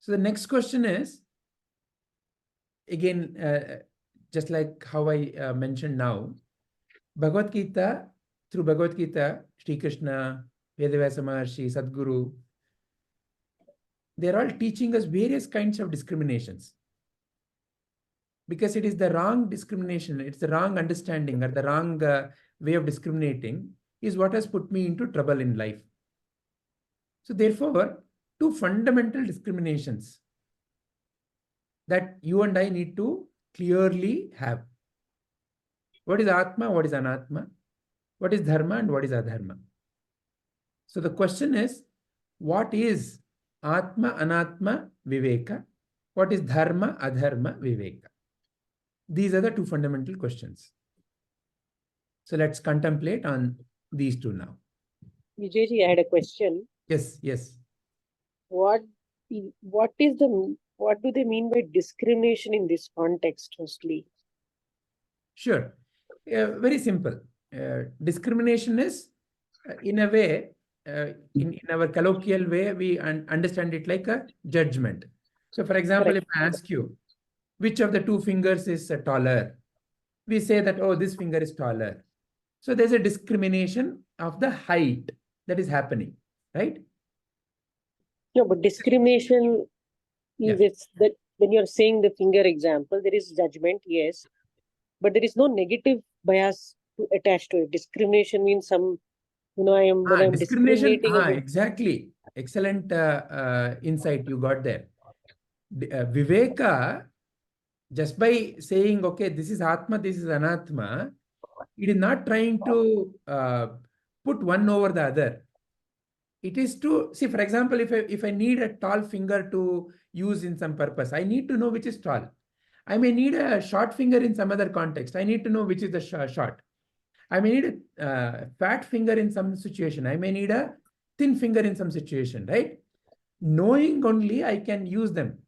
So the next question is, again, just like how I mentioned now, Bhagavad-Gita, through Bhagavad-Gita, Sri Krishna, Vedavyasa Maharshi, Sadguru, they're all teaching us various kinds of discriminations. Because it is the wrong discrimination, it's the wrong understanding or the wrong way of discriminating is what has put me into trouble in life. So therefore, two fundamental discriminations that you and I need to clearly have. What is Atma, what is Anatma? What is Dharma and what is Adharma? So the question is, what is Atma-Anatma Viveka? What is Dharma-Adharma Viveka? These are the two fundamental questions. So let's contemplate on these two now. Vijayji, I had a question. Yes, yes. What do they mean by discrimination in this context, firstly? Sure. Very simple. Discrimination is, in a way, in our colloquial way, we understand it like a judgment. So, for example, Correct. if I ask you, which of the two fingers is taller? We say that, oh, this finger is taller. So there's a discrimination of the height that is happening, right? No, but discrimination is that when you're saying the finger example, there is judgment, yes, but there is no negative bias to attach to it. Discrimination means some, when I'm discriminating. Exactly. Excellent insight you got there. Viveka, just by saying, okay, this is Atma, this is Anatma, it is not trying to put one over the other. It is to, see, for example, if I need a tall finger to use in some purpose, I need to know which is tall. I may need a short finger in some other context. I need to know which is the short. I may need a fat finger in some situation. I may need a thin finger in some situation, right? Knowing only, I can use them.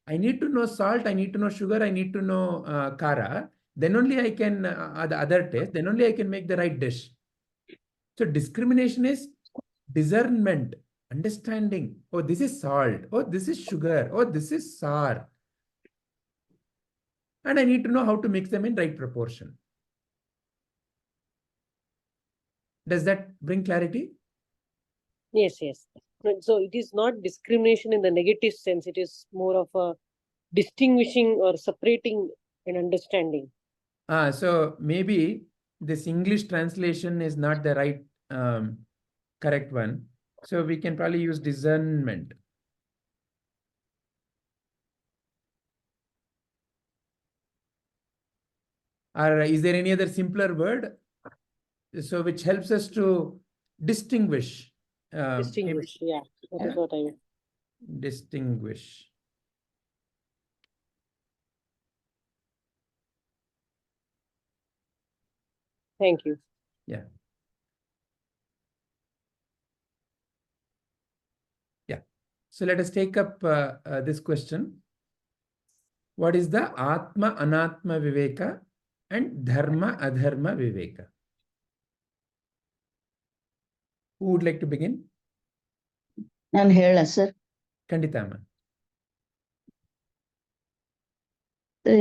I need to know salt, I need to know sugar, I need to know kara. Then only I can, the other taste, then only I can make the right dish. So discrimination is discernment, understanding. Oh, this is salt. Oh, this is sugar. Oh, this is sour. And I need to know how to mix them in right proportion. Does that bring clarity? Yes, yes. So it is not discrimination in the negative sense. It is more of a distinguishing or separating and understanding. So maybe this English translation is not the right correct one. So we can probably use discernment. Or is there any other simpler word? So which helps us to distinguish. Distinguish, yeah. That is what I mean. Distinguish. Thank you. Yeah. Yeah. So let us take up this question. What is the Atma-Anatma Viveka and Dharma-Adharma Viveka? Who would like to begin? ನಾನು ಹೇಳ sir. ಖಂಡಿತಮ್ಮ.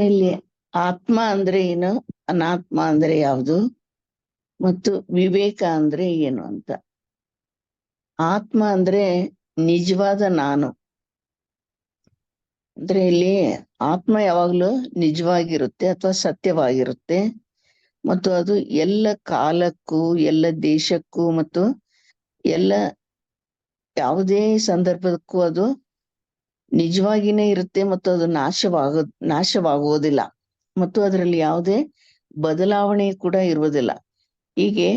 ಇಲ್ಲಿ ಆತ್ಮ ಅಂದ್ರೆ ಏನು, ಅನಾತ್ಮ ಅಂದ್ರೆ ಯಾವುದು, ಮತ್ತು ವಿವೇಕ ಅಂದ್ರೆ ಏನು ಅಂತ. ಆತ್ಮ ಅಂದ್ರೆ ನಿಜವಾದ ನಾನು. ಅಂದ್ರೆ ಇಲ್ಲಿ ಆತ್ಮ ಯಾವಾಗ್ಲೂ ನಿಜವಾಗಿರುತ್ತೆ ಅಥವಾ ಸತ್ಯವಾಗಿರುತ್ತೆ, ಮತ್ತು ಅದು ಎಲ್ಲ ಕಾಲಕ್ಕೂ ಎಲ್ಲ ದೇಶಕ್ಕೂ ಮತ್ತು ಎಲ್ಲ ಯಾವುದೇ ಸಂದರ್ಭಕ್ಕೂ ಅದು ನಿಜವಾಗಿನೇ ಇರುತ್ತೆ, ಮತ್ತು ಅದು ನಾಶವಾಗುವುದಿಲ್ಲ, ಮತ್ತು ಅದರಲ್ಲಿ ಯಾವುದೇ ಬದಲಾವಣೆ ಕೂಡ ಇರುವುದಿಲ್ಲ. ಹೀಗೆ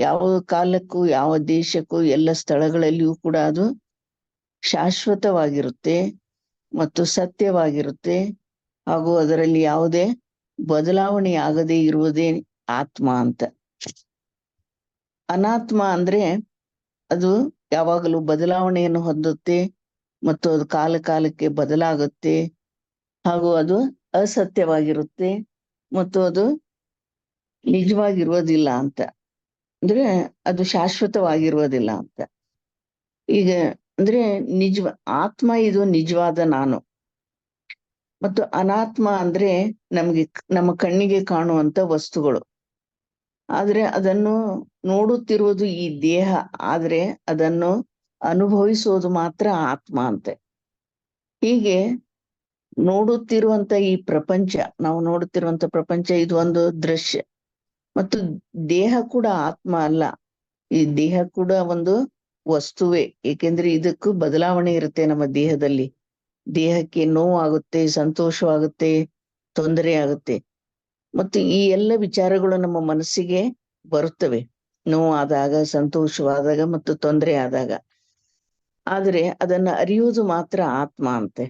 ಯಾವ ಕಾಲಕ್ಕೂ ಯಾವ ದೇಶಕ್ಕೂ ಎಲ್ಲ ಸ್ಥಳಗಳಲ್ಲಿಯೂ ಕೂಡ ಅದು ಶಾಶ್ವತವಾಗಿರುತ್ತೆ ಮತ್ತು ಸತ್ಯವಾಗಿರುತ್ತೆ, ಹಾಗೂ ಅದರಲ್ಲಿ ಯಾವುದೇ ಬದಲಾವಣೆ ಆಗದೆ ಇರುವುದೇ ಆತ್ಮ ಅಂತ. ಅನಾತ್ಮ ಅಂದ್ರೆ ಅದು ಯಾವಾಗಲೂ ಬದಲಾವಣೆಯನ್ನು ಹೊಂದುತ್ತೆ, ಮತ್ತು ಅದು ಕಾಲ ಕಾಲಕ್ಕೆ ಬದಲಾಗುತ್ತೆ, ಹಾಗೂ ಅದು ಅಸತ್ಯವಾಗಿರುತ್ತೆ, ಮತ್ತು ಅದು ನಿಜವಾಗಿರುವುದಿಲ್ಲ ಅಂತ. ಅಂದ್ರೆ ಅದು ಶಾಶ್ವತವಾಗಿರುವುದಿಲ್ಲ ಅಂತ. ಈಗ ಅಂದ್ರೆ ಆತ್ಮ ಇದು ನಿಜವಾದ ನಾನು. ಮತ್ತು ಅನಾತ್ಮ ಅಂದ್ರೆ ನಮ್ಗೆ ನಮ್ಮ ಕಣ್ಣಿಗೆ ಕಾಣುವಂತ ವಸ್ತುಗಳು. ಆದ್ರೆ ಅದನ್ನು ನೋಡುತ್ತಿರುವುದು ಈ ದೇಹ, ಆದ್ರೆ ಅದನ್ನು ಅನುಭವಿಸುವುದು ಮಾತ್ರ ಆತ್ಮ ಅಂತೆ. ಹೀಗೆ ನೋಡುತ್ತಿರುವಂತ ಈ ಪ್ರಪಂಚ, ನಾವು ನೋಡುತ್ತಿರುವಂತ ಪ್ರಪಂಚ ಇದು ಒಂದು ದೃಶ್ಯ. ಮತ್ತು ದೇಹ ಕೂಡ ಆತ್ಮ ಅಲ್ಲ, ಈ ದೇಹ ಕೂಡ ಒಂದು ವಸ್ತುವೇ. ಏಕೆಂದ್ರೆ ಇದಕ್ಕೂ ಬದಲಾವಣೆ ಇರುತ್ತೆ ನಮ್ಮ ದೇಹದಲ್ಲಿ. ದೇಹಕ್ಕೆ ನೋವಾಗುತ್ತೆ, ಸಂತೋಷವಾಗುತ್ತೆ, ತೊಂದರೆ ಆಗುತ್ತೆ. ಮತ್ತು ಈ ಎಲ್ಲ ವಿಚಾರಗಳು ನಮ್ಮ ಮನಸ್ಸಿಗೆ ಬರುತ್ತವೆ, ನೋವಾದಾಗ, ಸಂತೋಷವಾದಾಗ ಮತ್ತು ತೊಂದರೆ ಆದಾಗ. ಆದರೆ ಅದನ್ನ ಅರಿಯುವುದು ಮಾತ್ರ ಆತ್ಮ ಅಂತೆ.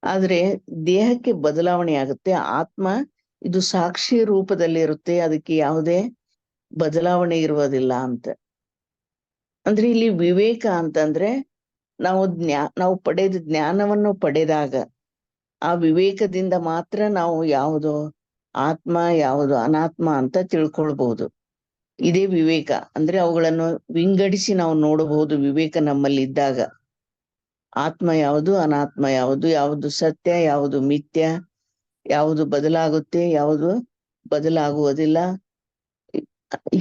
ಆದ್ರೆ ದೇಹಕ್ಕೆ ಬದಲಾವಣೆ ಆಗುತ್ತೆ. ಆತ್ಮ ಇದು ಸಾಕ್ಷಿ ರೂಪದಲ್ಲಿ ಇರುತ್ತೆ, ಅದಕ್ಕೆ ಯಾವುದೇ ಬದಲಾವಣೆ ಇರುವುದಿಲ್ಲ ಅಂತ. ಅಂದ್ರೆ ಇಲ್ಲಿ ವಿವೇಕ ಅಂತಂದ್ರೆ ನಾವು ಪಡೆದ ಜ್ಞಾನವನ್ನು ಪಡೆದಾಗ ಆ ವಿವೇಕದಿಂದ ಮಾತ್ರ ನಾವು ಯಾವುದು ಆತ್ಮ ಯಾವುದು ಅನಾತ್ಮ ಅಂತ ತಿಳ್ಕೊಳ್ಬಹುದು. ಇದೇ ವಿವೇಕ. ಅಂದ್ರೆ ಅವುಗಳನ್ನು ವಿಂಗಡಿಸಿ ನಾವು ನೋಡಬಹುದು. ವಿವೇಕ ನಮ್ಮಲ್ಲಿ ಇದ್ದಾಗ ಆತ್ಮ ಯಾವುದು, ಅನಾತ್ಮ ಯಾವುದು, ಯಾವುದು ಸತ್ಯ, ಯಾವುದು ಮಿಥ್ಯ, ಯಾವುದು ಬದಲಾಗುತ್ತೆ, ಯಾವುದು ಬದಲಾಗುವುದಿಲ್ಲ.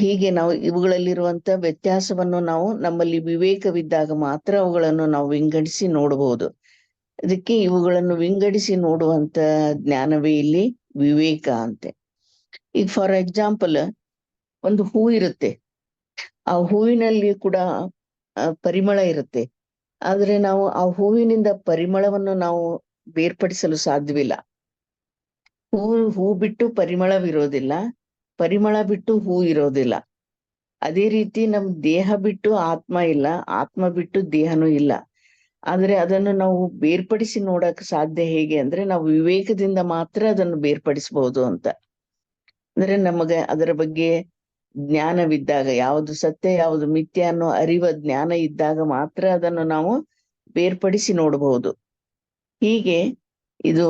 ಹೀಗೆ ನಾವು ಇವುಗಳಲ್ಲಿರುವಂತ ವ್ಯತ್ಯಾಸವನ್ನು ನಾವು ನಮ್ಮಲ್ಲಿ ವಿವೇಕವಿದ್ದಾಗ ಮಾತ್ರ ಅವುಗಳನ್ನು ನಾವು ವಿಂಗಡಿಸಿ ನೋಡಬಹುದು. ಅದಕ್ಕೆ ಇವುಗಳನ್ನು ವಿಂಗಡಿಸಿ ನೋಡುವಂತ ಜ್ಞಾನವೇ ಇಲ್ಲಿ ವಿವೇಕ ಅಂತೆ. ಈಗ ಫಾರ್ ಎಕ್ಸಾಂಪಲ್, ಒಂದು ಹೂ ಇರುತ್ತೆ, ಆ ಹೂವಿನಲ್ಲಿ ಕೂಡ ಪರಿಮಳ ಇರುತ್ತೆ. ಆದ್ರೆ ನಾವು ಆ ಹೂವಿನಿಂದ ಪರಿಮಳವನ್ನು ನಾವು ಬೇರ್ಪಡಿಸಲು ಸಾಧ್ಯವಿಲ್ಲ. ಹೂ ಬಿಟ್ಟು ಪರಿಮಳವಿರೋದಿಲ್ಲ, ಪರಿಮಳ ಬಿಟ್ಟು ಹೂ ಇರೋದಿಲ್ಲ. ಅದೇ ರೀತಿ ನಮ್ ದೇಹ ಬಿಟ್ಟು ಆತ್ಮ ಇಲ್ಲ, ಆತ್ಮ ಬಿಟ್ಟು ದೇಹನೂ ಇಲ್ಲ. ಆದ್ರೆ ಅದನ್ನು ನಾವು ಬೇರ್ಪಡಿಸಿ ನೋಡಕ್ ಸಾಧ್ಯ ಹೇಗೆ ಅಂದ್ರೆ ನಾವು ವಿವೇಕದಿಂದ ಮಾತ್ರ ಅದನ್ನು ಬೇರ್ಪಡಿಸಬಹುದು ಅಂತ. ಅಂದ್ರೆ ನಮಗೆ ಅದರ ಬಗ್ಗೆ ಜ್ಞಾನವಿದ್ದಾಗ, ಯಾವುದು ಸತ್ಯ ಯಾವುದು ಮಿಥ್ಯ ಅನ್ನೋ ಅರಿವ ಜ್ಞಾನ ಇದ್ದಾಗ ಮಾತ್ರ ಅದನ್ನು ನಾವು ಬೇರ್ಪಡಿಸಿ ನೋಡಬಹುದು. ಹೀಗೆ ಇದು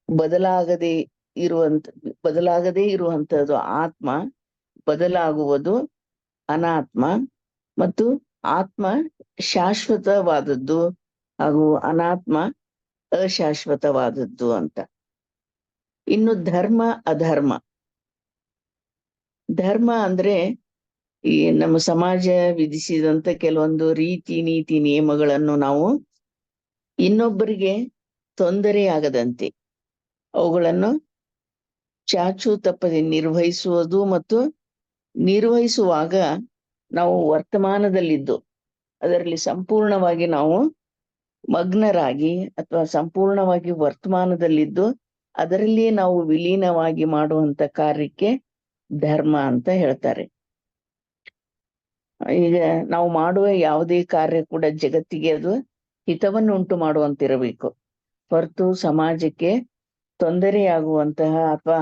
ಬದಲಾಗದೇ ಇರುವಂತದ್ದು ಆತ್ಮ, ಬದಲಾಗುವುದು ಅನಾತ್ಮ, ಮತ್ತು ಆತ್ಮ ಶಾಶ್ವತವಾದದ್ದು ಹಾಗೂ ಅನಾತ್ಮ ಅಶಾಶ್ವತವಾದದ್ದು ಅಂತ. ಇನ್ನು ಧರ್ಮ ಅಧರ್ಮ. ಧರ್ಮ ಅಂದ್ರೆ ಈ ನಮ್ಮ ಸಮಾಜ ವಿಧಿಸಿದಂತ ಕೆಲವೊಂದು ರೀತಿ ನೀತಿ ನಿಯಮಗಳನ್ನು ನಾವು ಇನ್ನೊಬ್ಬರಿಗೆ ತೊಂದರೆಯಾಗದಂತೆ ಅವುಗಳನ್ನು ಚಾಚು ತಪ್ಪದೆ ನಿರ್ವಹಿಸುವುದು, ಮತ್ತು ನಿರ್ವಹಿಸುವಾಗ ನಾವು ವರ್ತಮಾನದಲ್ಲಿದ್ದು ಅದರಲ್ಲಿ ಸಂಪೂರ್ಣವಾಗಿ ನಾವು ಮಗ್ನರಾಗಿ ಅಥವಾ ಸಂಪೂರ್ಣವಾಗಿ ವರ್ತಮಾನದಲ್ಲಿದ್ದು ಅದರಲ್ಲಿಯೇ ನಾವು ವಿಲೀನವಾಗಿ ಮಾಡುವಂತ ಕಾರ್ಯಕ್ಕೆ ಧರ್ಮ ಅಂತ ಹೇಳ್ತಾರೆ. ಈಗ ನಾವು ಮಾಡುವ ಯಾವುದೇ ಕಾರ್ಯ ಕೂಡ ಜಗತ್ತಿಗೆ ಅದು ಹಿತವನ್ನು ಉಂಟು ಮಾಡುವಂತಿರಬೇಕು, ಹೊರತು ಸಮಾಜಕ್ಕೆ ತೊಂದರೆಯಾಗುವಂತಹ ಅಥವಾ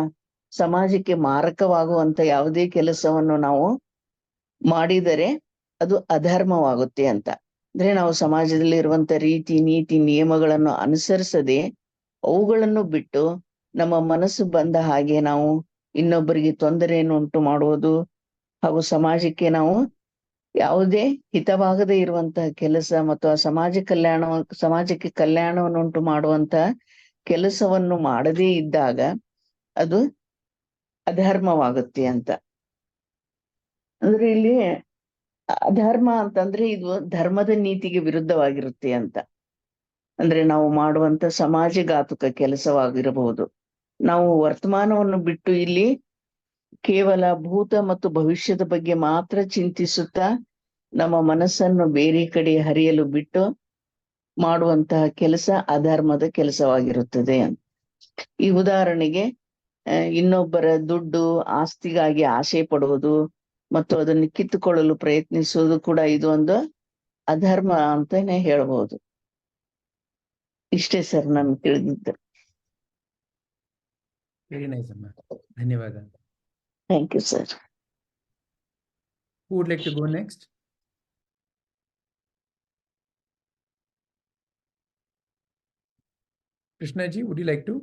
ಸಮಾಜಕ್ಕೆ ಮಾರಕವಾಗುವಂತ ಯಾವುದೇ ಕೆಲಸವನ್ನು ನಾವು ಮಾಡಿದರೆ ಅದು ಅಧರ್ಮವಾಗುತ್ತೆ ಅಂತ. ಅಂದ್ರೆ ನಾವು ಸಮಾಜದಲ್ಲಿ ಇರುವಂತ ರೀತಿ ನೀತಿ ನಿಯಮಗಳನ್ನು ಅನುಸರಿಸದೆ ಅವುಗಳನ್ನು ಬಿಟ್ಟು ನಮ್ಮ ಮನಸ್ಸು ಬಂದ ಹಾಗೆ ನಾವು ಇನ್ನೊಬ್ಬರಿಗೆ ತೊಂದರೆಯನ್ನು ಉಂಟು ಮಾಡುವುದು ಹಾಗೂ ಸಮಾಜಕ್ಕೆ ನಾವು ಯಾವುದೇ ಹಿತವಾಗದೇ ಇರುವಂತಹ ಕೆಲಸ ಮತ್ತು ಆ ಸಮಾಜಕ್ಕೆ ಕಲ್ಯಾಣವನ್ನು ಉಂಟು ಮಾಡುವಂತಹ ಕೆಲಸವನ್ನು ಮಾಡದೇ ಇದ್ದಾಗ ಅದು ಅಧರ್ಮವಾಗುತ್ತೆ ಅಂತ. ಅಂದ್ರೆ ಇಲ್ಲಿ ಅಧರ್ಮ ಅಂತಂದ್ರೆ ಇದು ಧರ್ಮದ ನೀತಿಗೆ ವಿರುದ್ಧವಾಗಿರುತ್ತೆ ಅಂತ. ಅಂದ್ರೆ ನಾವು ಮಾಡುವಂತ ಸಮಾಜಘಾತುಕ ಕೆಲಸವಾಗಿರಬಹುದು. ನಾವು ವರ್ತಮಾನವನ್ನು ಬಿಟ್ಟು ಇಲ್ಲಿ ಕೇವಲ ಭೂತ ಮತ್ತು ಭವಿಷ್ಯದ ಬಗ್ಗೆ ಮಾತ್ರ ಚಿಂತಿಸುತ್ತಾ ನಮ್ಮ ಮನಸ್ಸನ್ನು ಬೇರೆ ಕಡೆ ಹರಿಯಲು ಬಿಟ್ಟು ಮಾಡುವಂತಹ ಕೆಲಸ ಅಧರ್ಮದ ಕೆಲಸವಾಗಿರುತ್ತದೆ. ಈ ಉದಾಹರಣೆಗೆ ಇನ್ನೊಬ್ಬರ ದುಡ್ಡು ಆಸ್ತಿಗಾಗಿ ಆಸೆ ಪಡುವುದು ಮತ್ತು ಅದನ್ನು ಕಿತ್ತುಕೊಳ್ಳಲು ಪ್ರಯತ್ನಿಸುವುದು ಕೂಡ ಇದು ಒಂದು ಅಧರ್ಮ ಅಂತಾನೆ ಹೇಳ್ಬಹುದು. ಇಷ್ಟೇ ಸರ್ ನಾನು ತಿಳಿದಿದ್ದೆ. ವೆರಿ ನೈಸ್ ಅಮ್ಮ, ಧನ್ಯವಾದ. Thank you sir. Who would like to go next? Krishna ji, would you like to?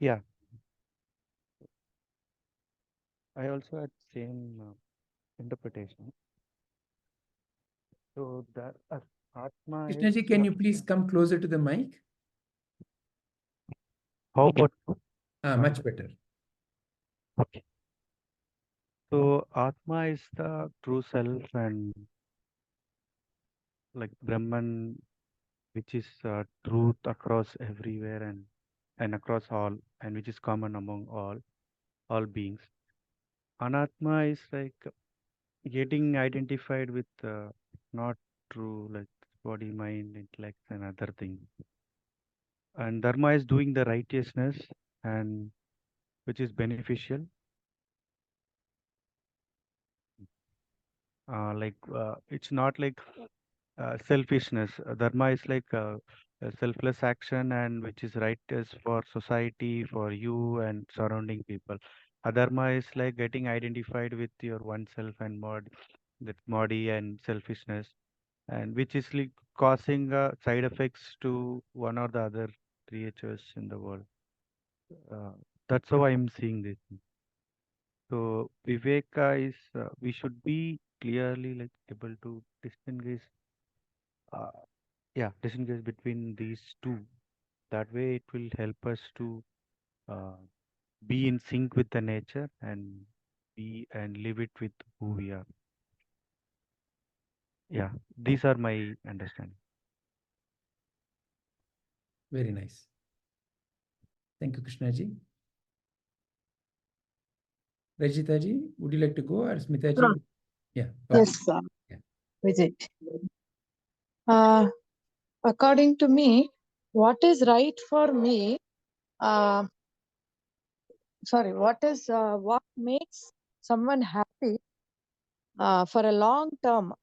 Yeah. I also had same interpretation. So that Atma is Krishnaji, can you please come closer to the mic? how about Much better. okay. So Atma is the true self and like Brahman, which is truth across everywhere and across all, and which is common among all beings. Anatma is like getting identified with not true, like body, mind, intellect, and other things. And Dharma is doing the righteousness and which is beneficial. It's not like selfishness. Dharma is like a selfless action and which is right is for society, for you and surrounding people. Adharma is like getting identified with your oneself and that body and selfishness, and which is like causing side effects to one or the other creatures in the world. Uh, that's how I'm seeing this. So Viveka is we should be clearly like able to distinguish. Uh, disengage between these two. That way, it will help us to uh, be in sync with the nature and be and live it with who we are. Yeah, these are my understanding. Very nice. Thank you, Krishnaji. Rajita ji, would you like to go, or Smita ji? Yeah. Yes, Yeah. Vijay. According to me, what is right for me, what makes someone happy for a long term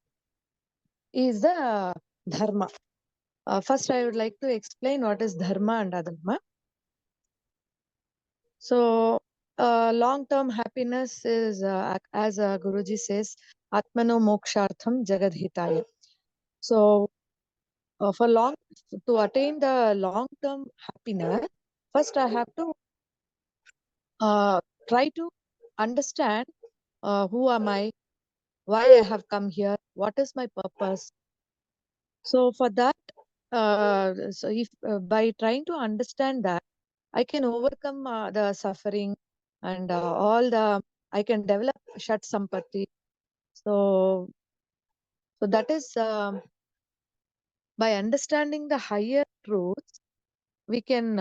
is the dharma. First, I would like to explain what is dharma and adharma. So, long-term happiness is, as Guruji says, Atmano Mokshartham Jagadhitaya. So, to attain the long-term happiness, first I have to try to understand who am I, why I have come here, what is my purpose. So for that, so if by trying to understand that, I can overcome the suffering and I can develop Shat Sampatti. So that is by understanding the higher truths, we can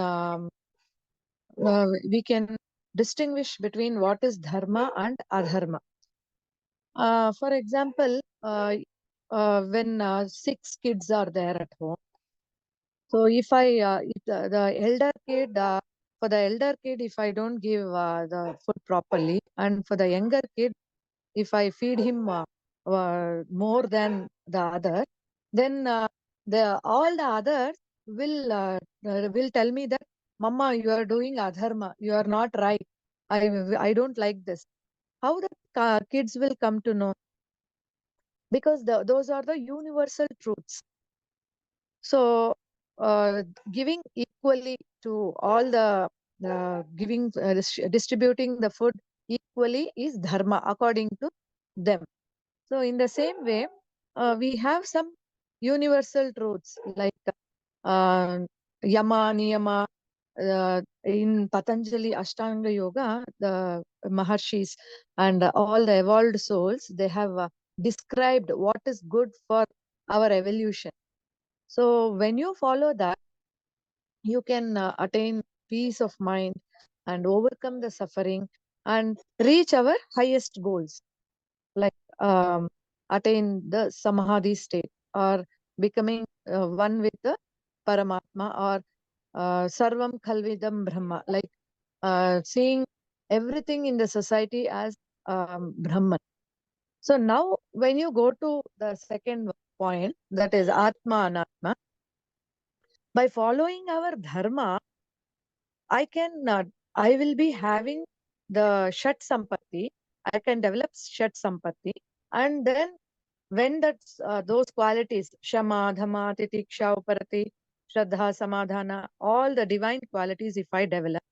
distinguish between what is dharma and adharma. For example, when 6 kids are there at home, so if the elder kid, for the elder kid, if I don't give the food properly, and for the younger kid, if I feed him more than the other, then all the others will tell me that, Mama, you are doing adharma, you are not right. I don't like this. How the kids will come to know? Because those are the universal truths. So giving equally to all the distributing the food equally is dharma according to them. So in the same way, we have some universal truths like yama, niyama. In Patanjali Ashtanga Yoga, the Maharshis and all the evolved souls, they have described what is good for our evolution. So when you follow that, you can attain peace of mind and overcome the suffering and reach our highest goals, like attain the samadhi state or becoming one with the Paramatma or Sarvam Khalvidam Brahma, like seeing everything in the society as Brahman. So now when you go to the second point, that is Atma-Anatma, by following our dharma, I will be having the Shat Sampatti. I can develop Shat Sampatti. And then when those qualities, Shama, Dhamma, Titiksha, Uparati, Shraddha, Samadhana, all the divine qualities, if I develop,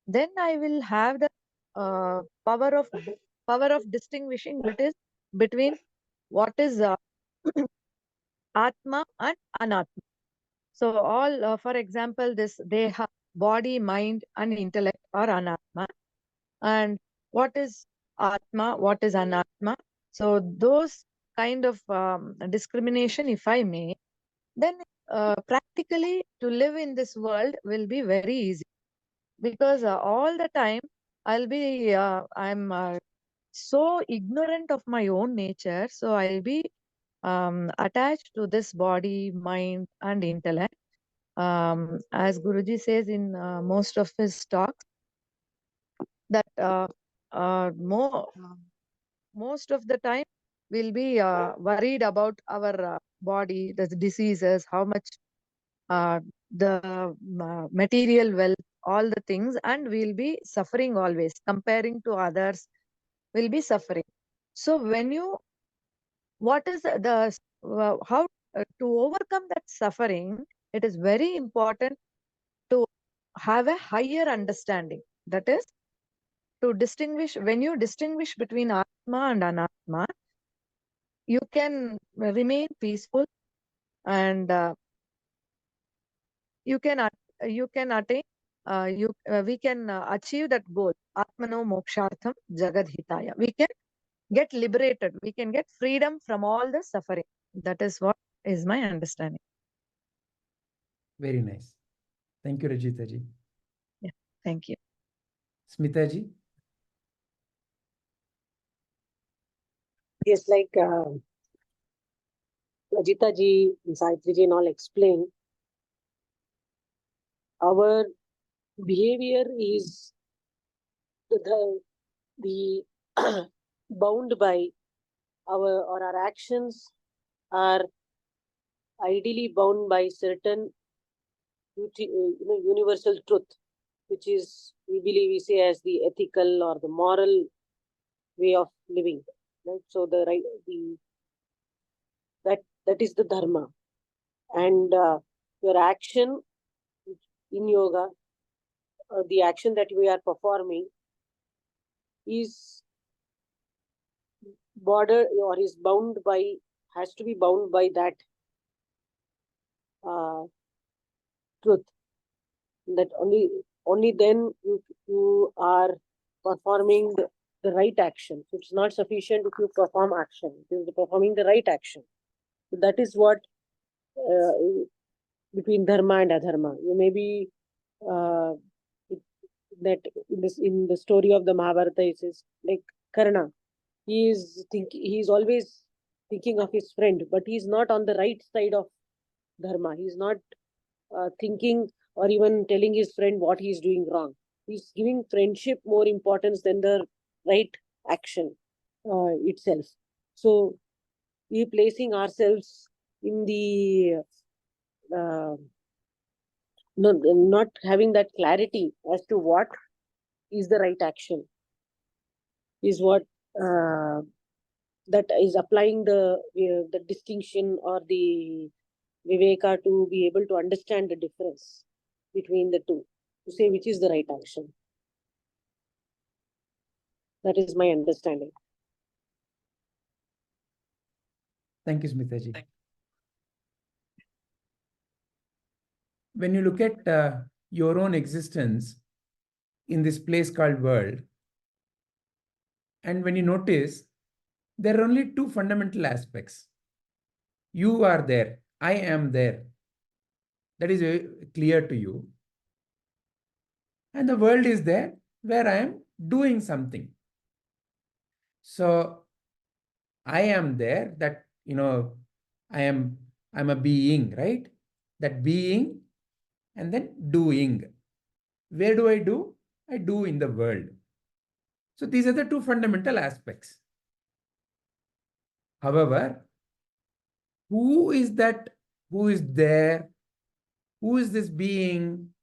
then I will have the power of distinguishing between what is Atma and Anatma. So all, for example, this Deha, body, mind, and intellect are Anatma. And what is Atma? What is Anatma? So those kind of discrimination, if I may, then practically to live in this world will be very easy, because all the time I'm so ignorant of my own nature, so I'll be attached to this body, mind, and intellect. As Guruji says in most of his talks, that most of the time we'll be worried about our body, the diseases, how much the material wealth, all the things, and we'll be suffering always. Comparing to others, we'll be suffering. So when you, what is how to overcome that suffering, it is very important to have a higher understanding. That is, to distinguish, when you distinguish between Atma and Anatma, you can remain peaceful, and you can attain, we can achieve that goal, Atmano Mokshartham Jagadhitaya. We can get liberated, we can get freedom from all the suffering. That is what is my understanding. Very nice. Thank you, Rajita ji. Yeah, thank you. Smita ji. Yes, like Ajita ji, Sayatri ji and all explained, our behavior is the bound by our actions are ideally bound by certain universal truth, which is, we say, as the ethical or the moral way of living. Right? So that is the dharma, and your action in yoga, the action that we are performing, is bordered or is bound by, has to be bound by that truth. That only then you are performing the right action. So it's not sufficient if you perform action. It is performing the right action. So that is what between dharma and adharma. You may be that in the story of the Mahabharata, it says like Karna. He is always thinking of his friend, but he is not on the right side of dharma. He is not thinking or even telling his friend what he is doing wrong. He's giving friendship more importance than the right action itself. So we placing ourselves in the not having that clarity as to what is the right action is what that is applying the distinction or the Viveka to be able to understand the difference between the two, to say which is the right action. That is my understanding. Thank you, Smita ji. When you look at your own existence in this place called world, and when you notice, there are only two fundamental aspects. You are there, I am there. That is very clear to you. And the world is there where I am doing something. So I am there, that, I'm a being, right? That being, and then doing. Where do? I do in the world. So these are the two fundamental aspects. However, who is that? Who is there? Who is this being?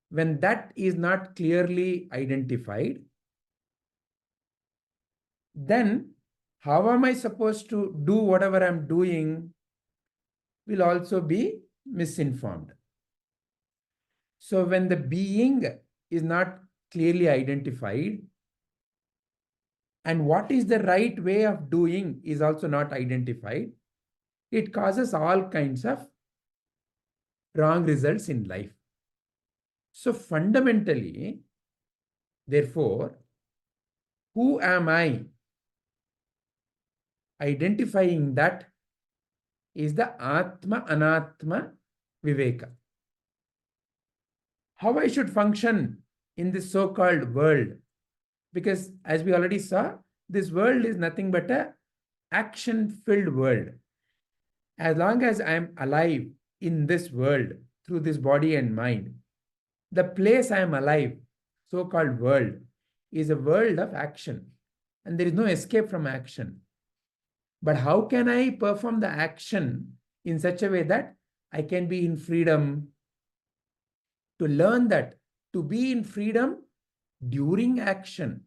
When that is not clearly identified, then how am I supposed to do whatever I'm doing will also be misinformed. So when the being is not clearly identified, and what is the right way of doing is also not identified, it causes all kinds of wrong results in life. So fundamentally, therefore, who am I? Identifying that is the Atma-Anatma Viveka. How I should function in this so-called world. Because as we already saw, this world is nothing but a action-filled world. As long as I am alive in this world through this body and mind, the place I am alive, so-called world, is a world of action. And there is no escape from action. But how can I perform the action in such a way that I can be in freedom? To learn that, to be in freedom during action.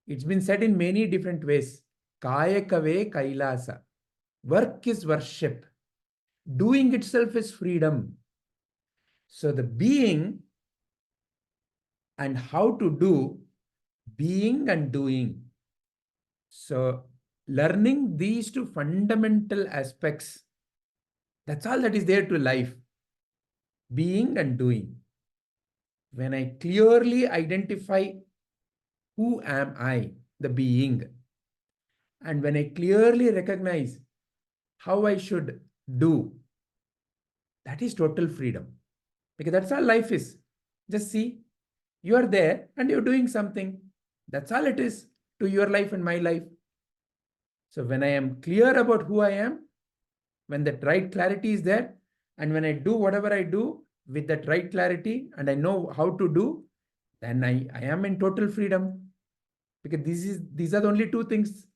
It's been said in many different ways. Kayakave kailasa. Work is worship. Doing itself is freedom. So the being and how to do, being and doing. So learning these two fundamental aspects, that's all that is there to life. Being and doing. When I clearly identify who am I, the being, and when I clearly recognize how I should do, that is total freedom. Because that's all life is. Just see, you are there and you're doing something. That's all it is to your life and my life. So when I am clear about who I am, when that right clarity is there, and when I do whatever I do with that right clarity and I know how to do, then I am in total freedom. Because these are the only two things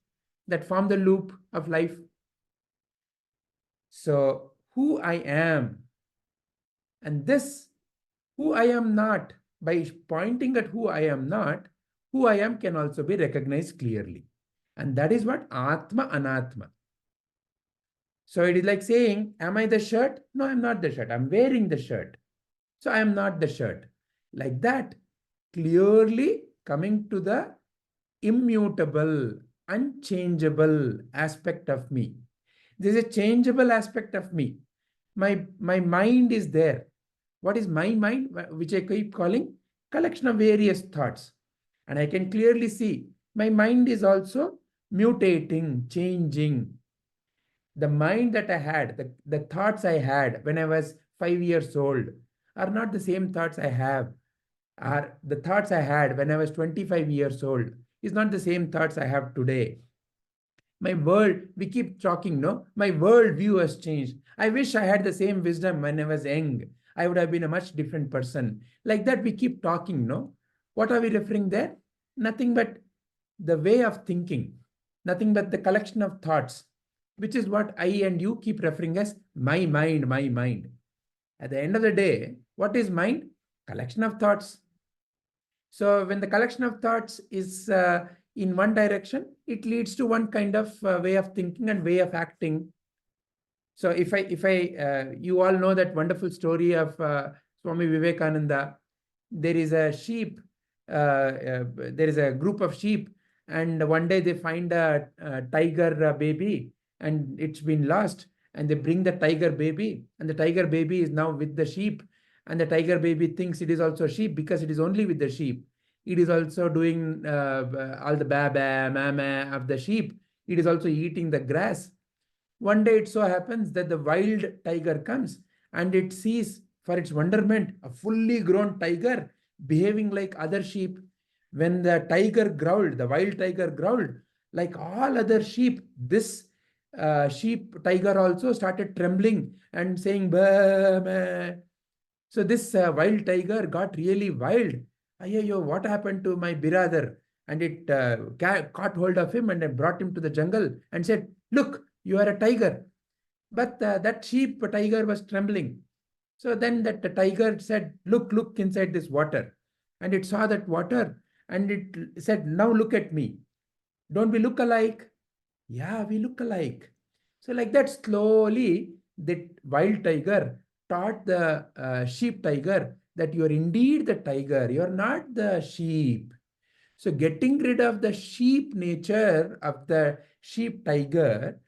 that form the loop of life. So who I am, and this who I am not, by pointing at who I am not, who I am can also be recognized clearly. And that is what Atma-Anatma. So it is like saying, am I the shirt? No, I'm not the shirt. I'm wearing the shirt. So I am not the shirt. Like that, clearly coming to the immutable, unchangeable aspect of me. There's a changeable aspect of me. My mind is there. What is my mind? Which I keep calling collection of various thoughts. And I can clearly see my mind is also mutating, changing. The mind that I had, the thoughts I had when I was 5 years old are not the same thoughts I have. Are the thoughts I had when I was 25 years old is not the same thoughts I have today. My world, we keep talking, no? My world view has changed. I wish I had the same wisdom when I was young. I would have been a much different person. Like that, we keep talking, no? What are we referring there? Nothing but the way of thinking, nothing but the collection of thoughts, which is what I and you keep referring as my mind, my mind. At the end of the day, what is mind? Collection of thoughts. So when the collection of thoughts is in one direction, it leads to one kind of way of thinking and way of acting. So if you all know that wonderful story of Swami Vivekananda. There is a sheep, there is a group of sheep, and one day they find a tiger baby, and it's been lost, and they bring the tiger baby, and the tiger baby is now with the sheep, and the tiger baby thinks it is also sheep because it is only with the sheep. It is also doing all the ba-ba, ma-ma of the sheep. It is also eating the grass. One day it so happens that the wild tiger comes, and it sees, for its wonderment, a fully grown tiger behaving like other sheep. When the tiger growled, the wild tiger growled, like all other sheep, this sheep tiger also started trembling and saying, bah, bah. So this wild tiger got really wild. Ayyo, what happened to my brother? And it caught hold of him and brought him to the jungle and said, look, you are a tiger. But that sheep tiger was trembling. So then that tiger said, look inside this water. And it saw that water and it said, now look at me. Don't we look alike? Yeah, we look alike. So like that, slowly, the wild tiger taught the sheep tiger that you are indeed the tiger. You are not the sheep. So getting rid of the sheep nature of the sheep tiger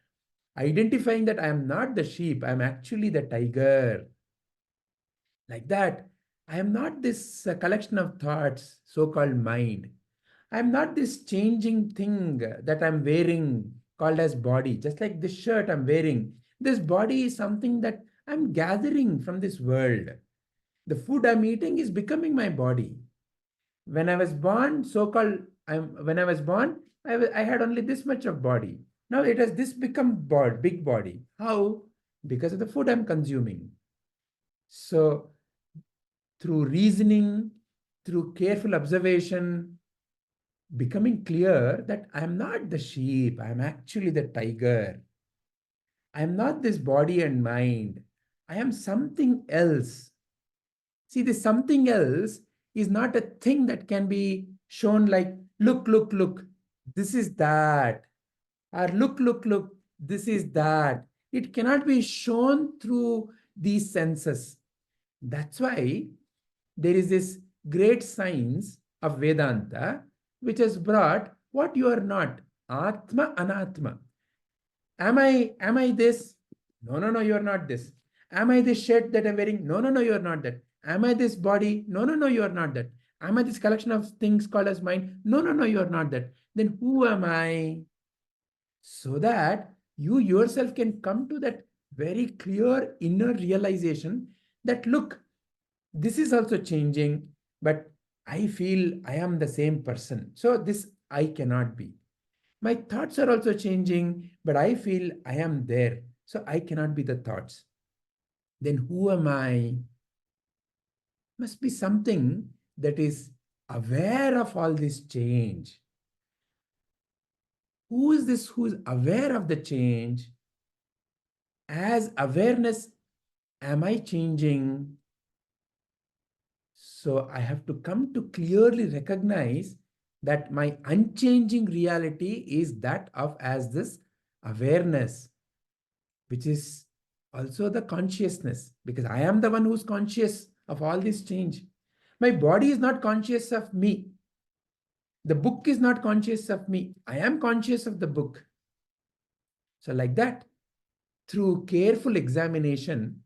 identifying that I am not the sheep, I am actually the tiger. Like that, I am not this collection of thoughts, so-called mind. I am not this changing thing that I'm wearing called as body. Just like this shirt I'm wearing, this body is something that I'm gathering from this world. The food I'm eating is becoming my body. When I was born, so-called, when I was born, I had only this much of body. Now it has this become big body. How? Because of the food I'm consuming. So through reasoning, through careful observation, becoming clear that I am not the sheep, I am actually the tiger. I am not this body and mind. I am something else. See, this something else is not a thing that can be shown like, look, look, look, this is that. Or look, this is that. It cannot be shown through these senses. That's why there is this great science of Vedanta, which has brought what you are not, Atma-Anatma. Am I this? No, you are not this. Am I this shirt that I'm wearing? No, you are not that. Am I this body? No, you are not that. Am I this collection of things called as mind? No, you are not that. Then who am I? So that you yourself can come to that very clear inner realization that, look, this is also changing, but I feel I am the same person. So this I cannot be. My thoughts are also changing, but I feel I am there. So I cannot be the thoughts. Then who am I? Must be something that is aware of all this change. Who is this who is aware of the change? As awareness, am I changing? So I have to come to clearly recognize that my unchanging reality is that of as this awareness, which is also the consciousness, because I am the one who's conscious of all this change. My body is not conscious of me. The book is not conscious of me. I am conscious of the book. So like that, through careful examination,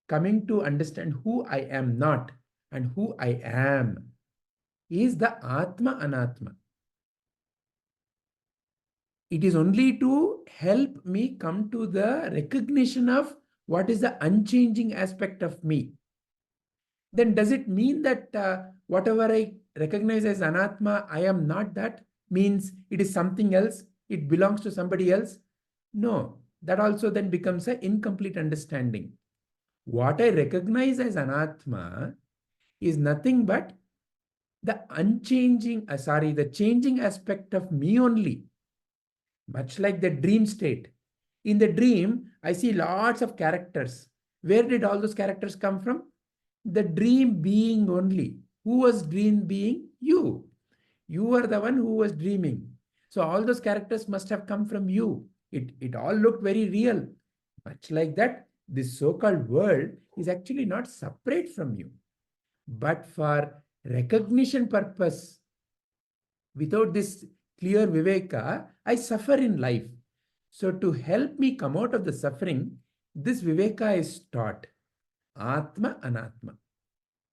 coming to understand who I am not and who I am is the Atma-Anatma. It is only to help me come to the recognition of what is the unchanging aspect of me. Then does it mean that whatever I recognize as Anatma, I am not that? Means it is something else? It belongs to somebody else? No, that also then becomes an incomplete understanding. What I recognize as Anatma is nothing but the the changing aspect of me only. Much like the dream state. In the dream, I see lots of characters. Where did all those characters come from? The dream being only. Who was dream being? You. You were the one who was dreaming. So all those characters must have come from you. It all looked very real. Much like that, this so-called world is actually not separate from you. But for recognition purpose, without this clear Viveka, I suffer in life. So to help me come out of the suffering, this Viveka is taught. Atma-Anatma.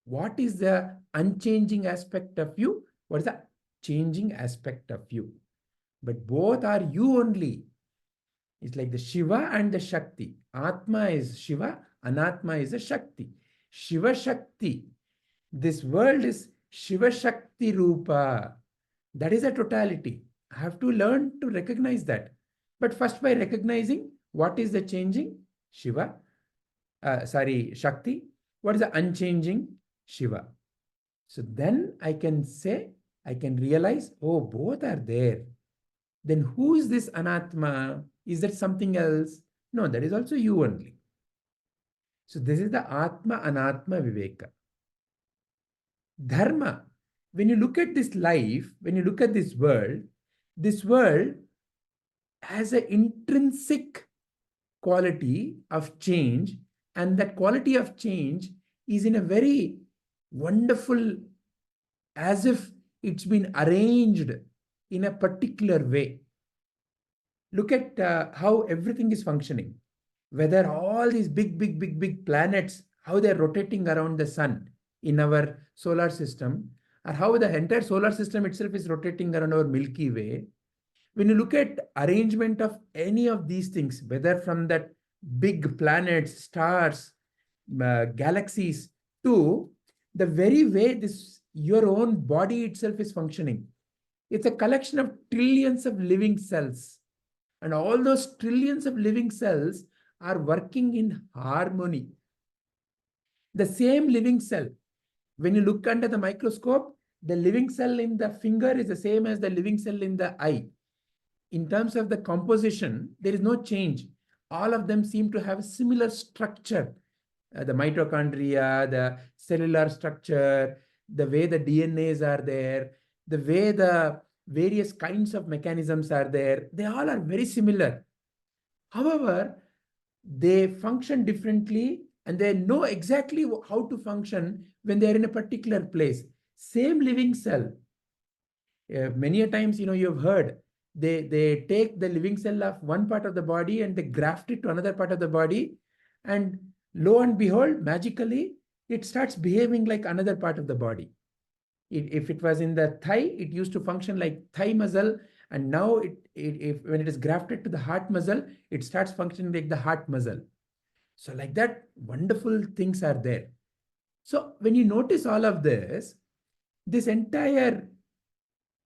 What is the unchanging aspect of you? What is the changing aspect of you? But both are you only. It's like the Shiva and the Shakti. Atma is Shiva, Anatma is a Shakti. Shiva Shakti. This world is Shiva Shakti Rupa. That is a totality. I have to learn to recognize that. But first by recognizing what is the changing? Shiva. Shakti. What is the unchanging? Shiva. So then I can say, I can realize, oh, both are there. Then who is this Anatma? Is that something else? No, that is also you only. So this is the Atma-Anatma Viveka. Dharma. When you look at this life, when you look at this world has an intrinsic quality of change, and that quality of change is in a very wonderful, as if it's been arranged in a particular way. Look at how everything is functioning. Whether all these big planets, how they're rotating around the sun in our solar system, or how the entire solar system itself is rotating around our Milky Way. When you look at arrangement of any of these things, whether from that big planets, stars, galaxies, to the very way your own body itself is functioning. It's a collection of trillions of living cells. And all those trillions of living cells are working in harmony. The same living cell, when you look under the microscope, the living cell in the finger is the same as the living cell in the eye. In terms of the composition, there is no change. All of them seem to have a similar structure. The mitochondria, the cellular structure, the way the DNAs are there, the way the various kinds of mechanisms are there, they all are very similar. However, they function differently and they know exactly how to function when they are in a particular place. Same living cell. Many a times, you've heard, they take the living cell of one part of the body and they graft it to another part of the body, and lo and behold, magically, it starts behaving like another part of the body. If it was in the thigh, it used to function like thigh muscle, and now when it is grafted to the heart muscle, it starts functioning like the heart muscle. So like that, wonderful things are there. So when you notice all of this entire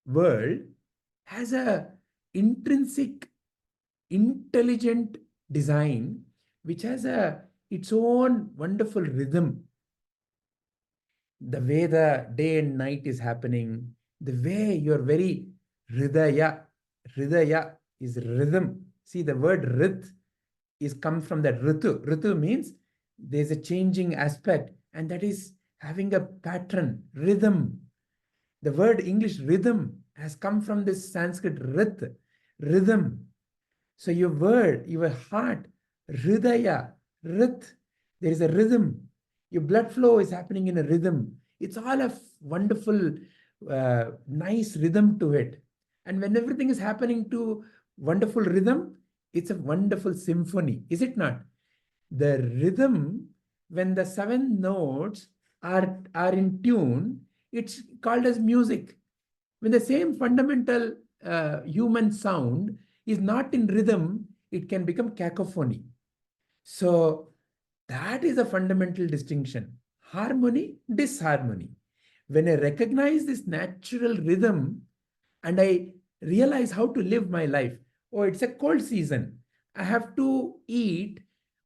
world has a intrinsic, intelligent design, which has its own wonderful rhythm. The way the day and night is happening, the way your very hridaya is rhythm. See, the word rith comes from that ritu. Ritu means there's a changing aspect, and that is having a pattern, rhythm. The word English rhythm has come from this Sanskrit rith, rhythm. So your word, your heart, hridaya, rith, there is a rhythm. Your blood flow is happening in a rhythm. It's all a wonderful, nice rhythm to it. And when everything is happening to wonderful rhythm, it's a wonderful symphony, is it not? The rhythm, when the 7 notes are in tune, it's called as music. When the same fundamental human sound is not in rhythm, it can become cacophony. So that is a fundamental distinction. Harmony, disharmony. When I recognize this natural rhythm and I realize how to live my life, oh, it's a cold season, I have to eat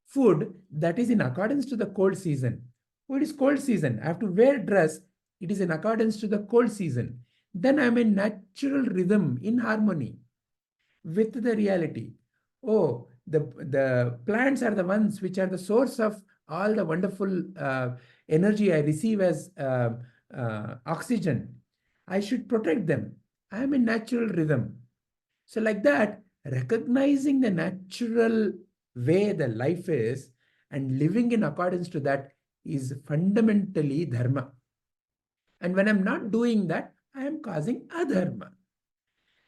food that is in accordance to the cold season. Oh, it is cold season, I have to wear dress, it is in accordance to the cold season. Then I'm in natural rhythm, in harmony with the reality. Oh, the plants are the ones which are the source of all the wonderful energy I receive as oxygen. I should protect them. I am in natural rhythm. So like that, recognizing the natural way the life is and living in accordance to that is fundamentally dharma. And when I'm not doing that, I am causing adharma.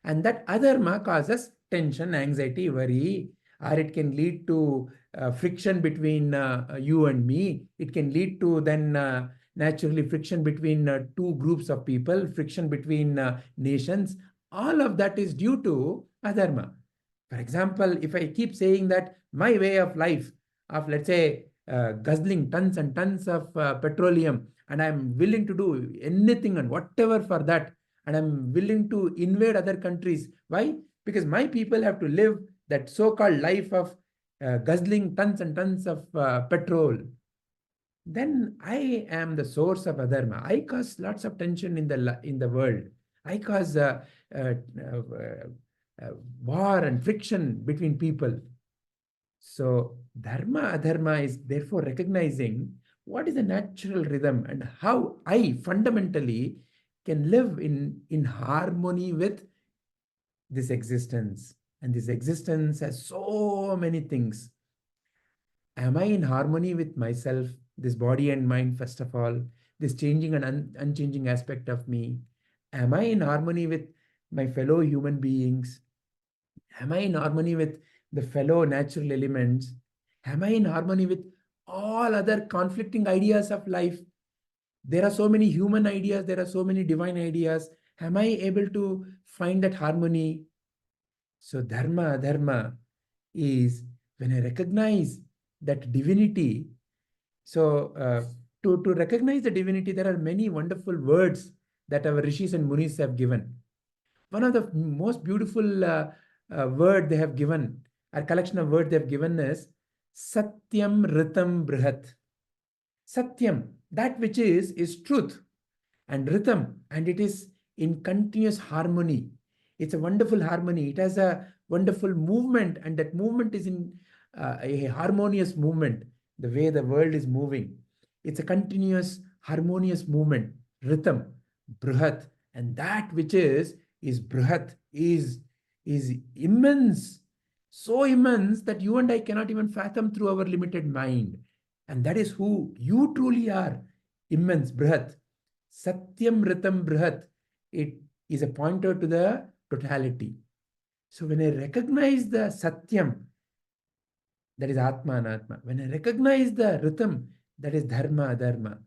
And that adharma causes tension, anxiety, worry, or it can lead to friction between you and me. It can lead to then naturally friction between 2 groups of people, friction between nations. All of that is due to adharma. For example, if I keep saying that my way of life of, let's say, guzzling tons and tons of petroleum, and I'm willing to do anything and whatever for that, and I'm willing to invade other countries. Why? Because my people have to live that so-called life of guzzling tons and tons of petrol. Then I am the source of adharma. I cause lots of tension in the world. I cause war and friction between people. So Dharma-Adharma is therefore recognizing what is the natural rhythm and how I fundamentally can live in harmony with this existence. And this existence has so many things. Am I in harmony with myself, this body and mind, first of all, this changing and unchanging aspect of me? Am I in harmony with my fellow human beings? Am I in harmony with the fellow natural elements? Am I in harmony with all other conflicting ideas of life? There are so many human ideas, there are so many divine ideas. Am I able to find that harmony? So Dharma-Adharma is when I recognize that divinity. So to recognize the divinity, there are many wonderful words that our rishis and munis have given. One of the most beautiful word they have given, a collection of words they have given is Satyam Ritam Brihat. Satyam, that which is truth, and Ritam, and it is in continuous harmony. It's a wonderful harmony. It has a wonderful movement, and that movement is in a harmonious movement, the way the world is moving. It's a continuous, harmonious movement, Ritam, Brihat, and that which is Brihat, is immense, so immense that you and I cannot even fathom through our limited mind. And that is who you truly are, immense, Brihat. Satyam Ritam Brihat. It is a pointer to the totality. So when I recognize the Satyam, that is Atma-Anatma. When I recognize the Ritam, that is Dharma-Adharma.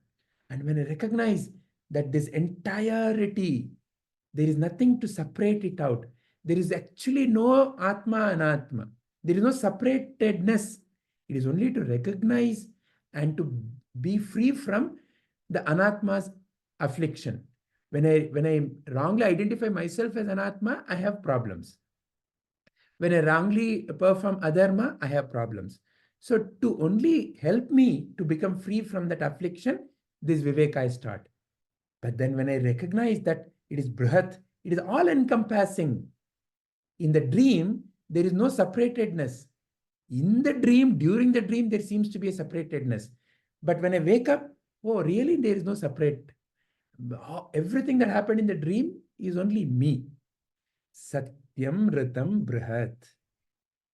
And when I recognize that this entirety, there is nothing to separate it out. There is actually no Atma-Anatma. There is no separatedness. It is only to recognize and to be free from the Anatma's affliction. When I wrongly identify myself as Anatma, I have problems. When I wrongly perform Adharma, I have problems. So to only help me to become free from that affliction, this Viveka is taught. But then when I recognize that it is Brihat, it is all encompassing. In the dream, there is no separatedness. In the dream, during the dream, there seems to be a separatedness. But when I wake up, oh, really, there is no separate. Everything that happened in the dream is only me. Satyam Ritam Brihat.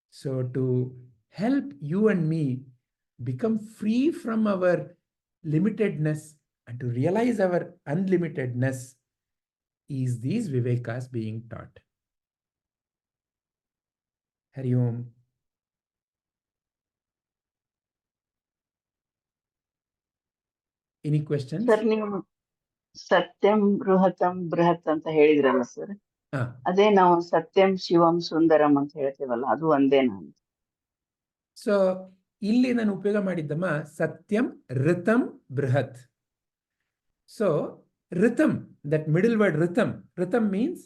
So to help you and me become free from our limitedness and to realize our unlimitedness is these Vivekas being taught. Hari Om. Any questions? Sir ನೀವು ಸತ್ಯಂ ಬೃಹತಂ ಬೃಹತ್ ಅಂತ ಹೇಳಿದ್ರಲ್ಲ sir, ಅದೇ ನಾವು ಸತ್ಯಂ ಶಿವಂ ಸುಂದರಂ ಅಂತ ಹೇಳ್ತೀವಲ್ಲ, ಅದು ಒಂದೇನಾ ಅಂತ. ಸೊ ಇಲ್ಲಿ ನಾನು ಉಪಯೋಗ ಮಾಡಿದ್ದಮ್ಮ ಸತ್ಯಂ ಋತಂ ಬೃಹತ್. ಸೊ ಋತಂ, that middle word ritam means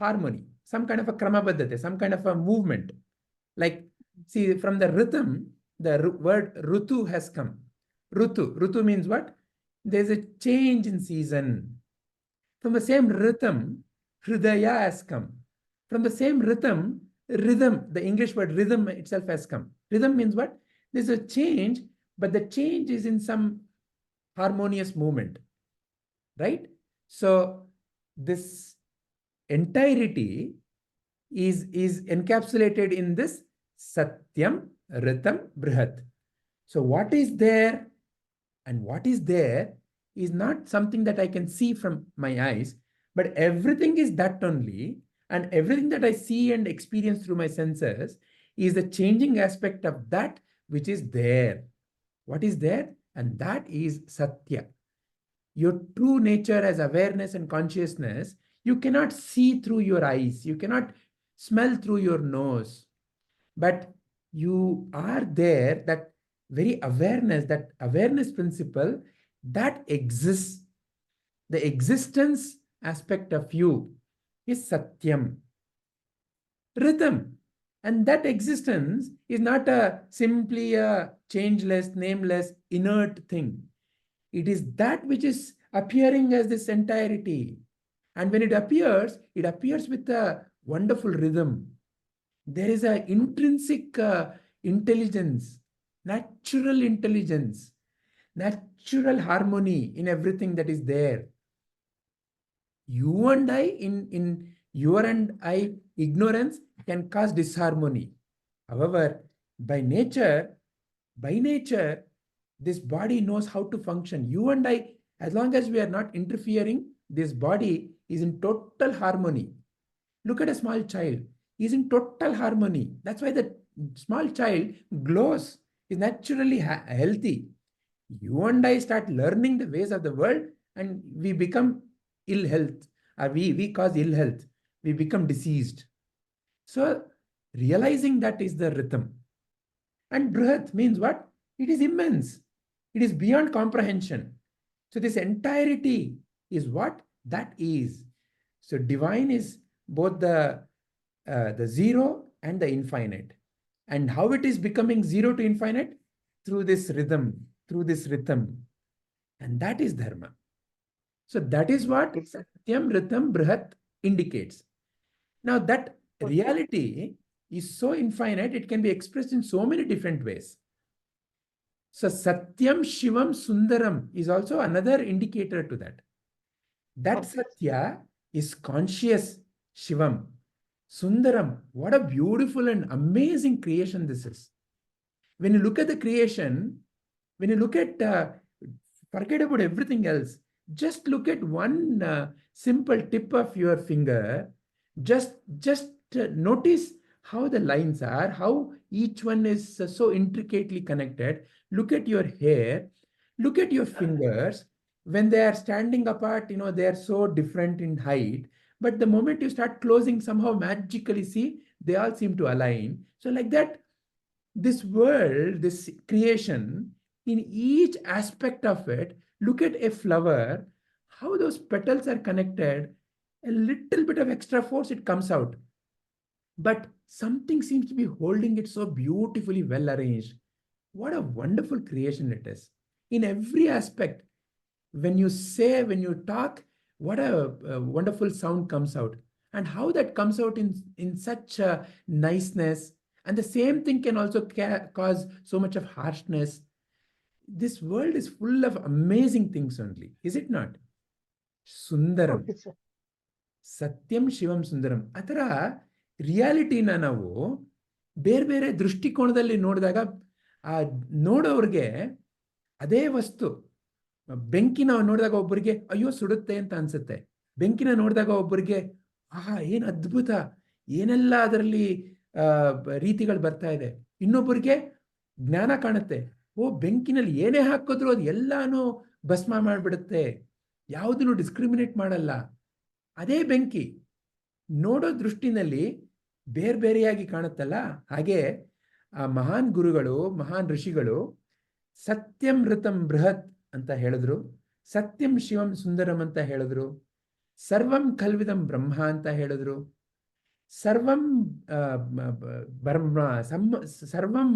harmony, some kind of a kramabaddhate, some kind of a movement. Like, see, from the ritam, the word rutu has come. Rutu means what? There's a change in season. From the same ritam, hridaya has come. From the same ritam, rhythm, the English word rhythm itself has come. Rhythm means what? There's a change, but the change is in some harmonious movement, right? So this entirety is encapsulated in this Satyam Ritam Brihat. So what is there and what is there is not something that I can see from my eyes, but everything is that only. And everything that I see and experience through my senses is the changing aspect of that which is there. What is there? And that is Satya. Your true nature as awareness and consciousness, you cannot see through your eyes. You cannot smell through your nose. But you are there, that very awareness, that awareness principle, that exists. The existence aspect of you is Satyam. Ritam. And that existence is not simply a changeless, nameless, inert thing. It is that which is appearing as this entirety. And when it appears with a wonderful rhythm. There is an intrinsic intelligence, natural intelligence, natural harmony in everything that is there. You and I, in your and I ignorance, can cause disharmony. However, by nature, this body knows how to function. You and I, as long as we are not interfering, this body is in total harmony. Look at a small child. is in total harmony. That's why the small child glows, is naturally healthy. You and I start learning the ways of the world and we become ill health, or we cause ill health. We become diseased. So realizing that is the rhythm. And Brihat means what? It is immense. It is beyond comprehension. So this entirety is what that is. So divine is both the zero and the infinite. And how it is becoming zero to infinite? Through this rhythm, And that is dharma. So that is what Satyam, Ritam, Brihat indicates. Now that reality is so infinite, it can be expressed in so many different ways. So Satyam, Shivam, Sundaram is also another indicator to that. That Satya is conscious Shivam. Sundaram, what a beautiful and amazing creation this is. When you look at the creation, when you look at, forget about everything else, just look at one simple tip of your finger, just notice how the lines are, how each one is so intricately connected. Look at your hair, look at your fingers. When they are standing apart, they are so different in height. But the moment you start closing, somehow magically see, they all seem to align. So like that, this world, this creation, in each aspect of it, look at a flower, how those petals are connected, a little bit of extra force, it comes out. But something seems to be holding it so beautifully well arranged. What a wonderful creation it is. In every aspect, when you say, when you talk, what a wonderful sound comes out. And how that comes out in such a niceness. And the same thing can also cause so much of harshness. This world is full of amazing things only, is it not? Sundaram. Satyam Shivam Sundaram. Atara ರಿಯಾಲಿಟಿನ ನಾವು ಬೇರೆ ಬೇರೆ ದೃಷ್ಟಿಕೋನದಲ್ಲಿ ನೋಡಿದಾಗ ಆ ನೋಡೋರಿಗೆ ಅದೇ ವಸ್ತು. ಬೆಂಕಿನ ನೋಡಿದಾಗ ಒಬ್ಬರಿಗೆ ಅಯ್ಯೋ ಸುಡುತ್ತೆ ಅಂತ ಅನ್ಸುತ್ತೆ. ಬೆಂಕಿನ ನೋಡಿದಾಗ ಒಬ್ಬರಿಗೆ ಆಹಾ ಏನು ಅದ್ಭುತ, ಏನೆಲ್ಲ ಅದರಲ್ಲಿ ರೀತಿಗಳು ಬರ್ತಾ ಇದೆ. ಇನ್ನೊಬ್ಬರಿಗೆ ಜ್ಞಾನ ಕಾಣುತ್ತೆ, ಓ ಬೆಂಕಿನಲ್ಲಿ ಏನೇ ಹಾಕಿದ್ರು ಅದು ಎಲ್ಲಾನು ಭಸ್ಮ ಮಾಡಿಬಿಡುತ್ತೆ, ಯಾವುದನ್ನು ಡಿಸ್ಕ್ರಿಮಿನೇಟ್ ಮಾಡಲ್ಲ. ಅದೇ ಬೆಂಕಿ ನೋಡೋ ದೃಷ್ಟಿನಲ್ಲಿ ಬೇರೆ ಬೇರೆಯಾಗಿ ಕಾಣುತ್ತಲ್ಲ. ಹಾಗೆ ಆ ಮಹಾನ್ ಗುರುಗಳು, ಮಹಾನ್ ಋಷಿಗಳು ಸತ್ಯಂ ಋತಂ ಬೃಹತ್ ಅಂತ ಹೇಳಿದ್ರು, ಸತ್ಯಂ ಶಿವಂ ಸುಂದರಂ ಅಂತ ಹೇಳಿದ್ರು, ಸರ್ವಂ ಕಲ್ವಿದಂ ಬ್ರಹ್ಮ ಅಂತ ಹೇಳಿದ್ರು, ಸರ್ವಂ ಬ್ರಹ್ಮ ಸರ್ವಂ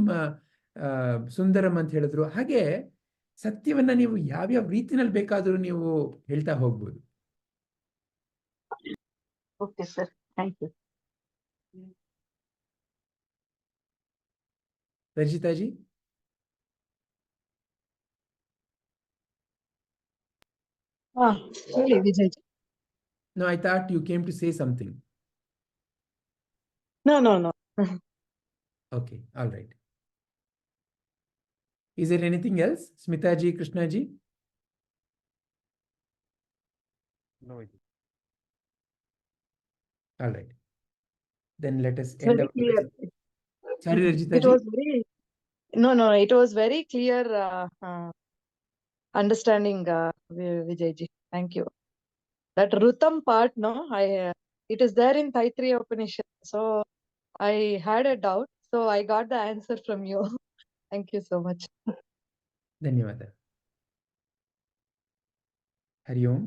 ಸುಂದರಂ ಅಂತ ಹೇಳಿದ್ರು. ಹಾಗೆ ಸತ್ಯವನ್ನ ನೀವು ಯಾವ್ಯಾವ ರೀತಿನಲ್ಲಿ ಬೇಕಾದರೂ ನೀವು ಹೇಳ್ತಾ ಹೋಗ್ಬೋದು. Okay sir, thank you. Rajitaji? Really, Vijayji. No, I thought you came to say something. No. Okay, all right. Is there anything else? Smitaji, Krishnaji? No. All right. Then let us end up. Sorry, Rajitaji. It was very, no, it was very clear understanding, Vijayji. Thank you. That Rutam part, no, it is there in Taittiriya Upanishad. So I had a doubt. So I got the answer from you. Thank you so much. Dhanyavada. Hari Om.